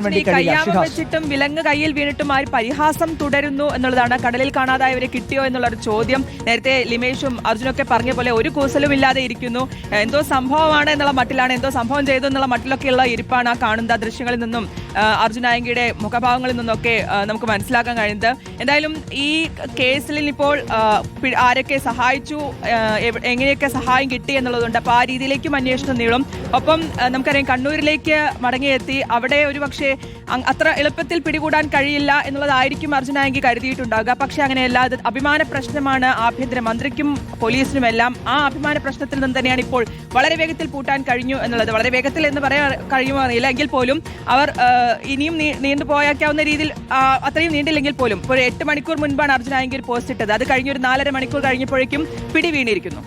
വെച്ചിട്ടും വിലങ്ങ് കയ്യിൽ വീണിട്ടും ആ പരിഹാസം തുടരുന്നു എന്നുള്ളതാണ്. കടലിൽ കാണാതായവരെ കിട്ടിയോ എന്നുള്ള ഒരു ചോദ്യം നേരത്തെ ലിമേഷും അർജുനൊക്കെ പറഞ്ഞ പോലെ ഒരു കൂസലും ഇല്ലാതെ ഇരിക്കുന്നു. എന്തോ സംഭവമാണ് എന്നുള്ള മട്ടിലാണ്, എന്തോ സംഭവം ചെയ്തു എന്നുള്ള മട്ടിലൊക്കെയുള്ള ഇരിപ്പാണ് ആ കാണുന്ന ദൃശ്യങ്ങളിൽ നിന്നും അർജുനായങ്കിയുടെ മുഖഭാവങ്ങളിൽ നിന്നൊക്കെ നമുക്ക് മനസ്സിലാക്കാൻ കഴിയുന്നത്. എന്തായാലും ഈ കേസിൽ ഇപ്പോൾ ആരൊക്കെ സഹായിച്ചു, എങ്ങനെയൊക്കെ സഹായം കിട്ടി എന്നുള്ളതുണ്ട്. അപ്പോൾ ആ രീതിയിലേക്കും അന്വേഷണം നീളും. ഒപ്പം നമുക്കറിയാം കണ്ണൂരിലേക്ക് മടങ്ങിയെത്തി അവിടെ ഒരു പക്ഷേ അത്ര എളുപ്പത്തിൽ പിടികൂടാൻ കഴിയില്ല എന്നുള്ളതായിരിക്കും അർജുനായങ്കി കരുതിയിട്ടുണ്ടാകുക. പക്ഷേ അങ്ങനെയല്ല, അത് അഭിമാന പ്രശ്നമാണ് ആഭ്യന്തര മന്ത്രിക്കും പോലീസിനുമെല്ലാം. ആ അഭിമാന പ്രശ്നത്തിൽ നിന്ന് തന്നെയാണ് ഇപ്പോൾ വളരെ വേഗത്തിൽ പൂട്ടാൻ കഴിഞ്ഞു എന്നുള്ളത്. വളരെ വേഗത്തിൽ എന്ന് പറയാൻ കഴിയുമോ അറിയില്ല, എങ്കിൽ പോലും അവർ ഇനിയും നീണ്ടുപോയാക്കാവുന്ന രീതിയിൽ അത്രയും നീണ്ടില്ലെങ്കിൽ പോലും ഒരു 8 മണിക്കൂർ മുൻപാണ് അർജുനായങ്കി ഒരു പോസ്റ്റ് ഇട്ടത്. അത് കഴിഞ്ഞ് ഒരു 4.5 മണിക്കൂർ കഴിഞ്ഞപ്പോഴേക്കും പിടി വീണിരിക്കുന്നു.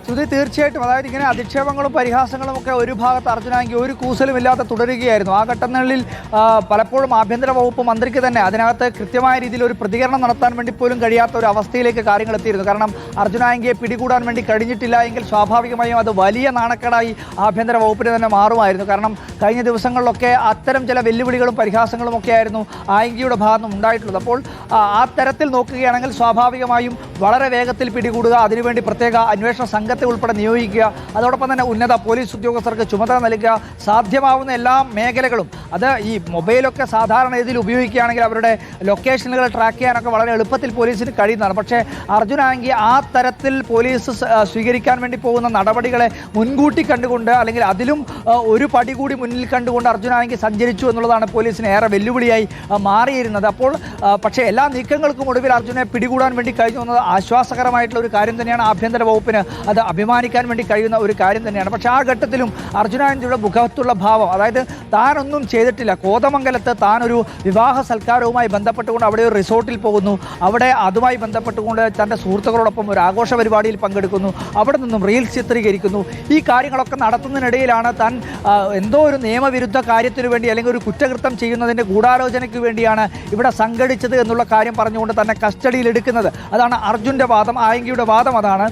ശ്രുതി, തീർച്ചയായിട്ടും അതായത് ഇങ്ങനെ അധിക്ഷേപങ്ങളും പരിഹാസങ്ങളും ഒക്കെ ഒരു ഭാഗത്ത് അർജുനായങ്കി ഒരു കൂസലുമില്ലാതെ തുടരുകയായിരുന്നു. ആ ഘട്ടങ്ങളിൽ പലപ്പോഴും ആഭ്യന്തര വകുപ്പ് മന്ത്രിക്ക് തന്നെ അതിനകത്ത് കൃത്യമായ രീതിയിൽ ഒരു പ്രതികരണം നടത്താൻ വേണ്ടി പോലും കഴിയാത്ത ഒരു അവസ്ഥയിലേക്ക് കാര്യങ്ങൾ എത്തിയിരുന്നു. കാരണം അർജുനായങ്കിയെ പിടികൂടാൻ വേണ്ടി കഴിഞ്ഞിട്ടില്ല എങ്കിൽ സ്വാഭാവികമായും അത് വലിയ നാണക്കേടായി ആഭ്യന്തര വകുപ്പിന് തന്നെ മാറുമായിരുന്നു. കാരണം കഴിഞ്ഞ ദിവസങ്ങളിലൊക്കെ അത്തരം ചില വെല്ലുവിളികളും പരിഹാസങ്ങളും ഒക്കെ ആയിരുന്നു ആയങ്കിയുടെ ഭാഗത്തും ഉണ്ടായിട്ടുള്ളത്. അപ്പോൾ ആ തരത്തിൽ നോക്കുകയാണെങ്കിൽ സ്വാഭാവികമായും വളരെ വേഗത്തിൽ പിടികൂടുക, അതിനുവേണ്ടി പ്രത്യേക അന്വേഷണ സംഘത്തെ ഉൾപ്പെടെ നിയോഗിക്കുക, അതോടൊപ്പം തന്നെ ഉന്നത പോലീസ് ഉദ്യോഗസ്ഥർക്ക് ചുമതല നൽകുക, സാധ്യമാവുന്ന എല്ലാ മേഖലകളും അത് ഈ മൊബൈലൊക്കെ സാധാരണ രീതിയിൽ ഉപയോഗിക്കുകയാണെങ്കിൽ അവരുടെ ലൊക്കേഷനുകൾ ട്രാക്ക് ചെയ്യാനൊക്കെ വളരെ എളുപ്പത്തിൽ പോലീസിന് കഴിയുന്നതാണ്. പക്ഷേ അർജുനായങ്കി ആ തരത്തിൽ പോലീസ് സ്വീകരിക്കാൻ വേണ്ടി പോകുന്ന നടപടികളെ മുൻകൂട്ടി കണ്ടുകൊണ്ട് അല്ലെങ്കിൽ അതിലും ഒരു പടി കൂടി മുന്നിൽ കണ്ടുകൊണ്ട് അർജുനായങ്കി സഞ്ചരിച്ചു എന്നുള്ളതാണ് പോലീസിന് ഏറെ വെല്ലുവിളിയായി മാറിയിരുന്നത്. അപ്പോൾ പക്ഷേ എല്ലാ നീക്കങ്ങൾക്കും ഒടുവിൽ അർജുനെ പിടികൂടാൻ വേണ്ടി കഴിഞ്ഞു എന്നത് ആശ്വാസകരമായിട്ടുള്ള ഒരു കാര്യം തന്നെയാണ്. ആഭ്യന്തര വകുപ്പിന് അത് അഭിമാനിക്കാൻ വേണ്ടി കഴിയുന്ന ഒരു കാര്യം തന്നെയാണ്. പക്ഷേ ആ ഘട്ടത്തിലും അർജുനായങ്കിയുടെ മുഖത്തുള്ള ഭാവം, അതായത് താനൊന്നും ചെയ്തിട്ടില്ല. കോതമംഗലത്ത് താനൊരു വിവാഹ സൽക്കാരവുമായി ബന്ധപ്പെട്ടുകൊണ്ട് അവിടെ ഒരു റിസോർട്ടിൽ പോകുന്നു, അവിടെ അതുമായി ബന്ധപ്പെട്ടുകൊണ്ട് തൻ്റെ സുഹൃത്തുക്കളോടൊപ്പം ഒരു ആഘോഷ പരിപാടിയിൽ പങ്കെടുക്കുന്നു, അവിടെ നിന്നും റീൽസ് ചിത്രീകരിക്കുന്നു. ഈ കാര്യങ്ങളൊക്കെ നടത്തുന്നതിനിടയിലാണ് താൻ എന്തോ ഒരു നിയമവിരുദ്ധ കാര്യത്തിനു വേണ്ടി അല്ലെങ്കിൽ ഒരു കുറ്റകൃത്യം ചെയ്യുന്നതിൻ്റെ ഗൂഢാലോചനയ്ക്ക് വേണ്ടിയാണ് ഇവിടെ സംഘടിച്ചത് എന്നുള്ള കാര്യം പറഞ്ഞുകൊണ്ട് തന്നെ കസ്റ്റഡിയിൽ എടുക്കുന്നത്. അതാണ് അർജുൻ്റെ വാദം, ആയങ്കിയുടെ വാദം അതാണ്.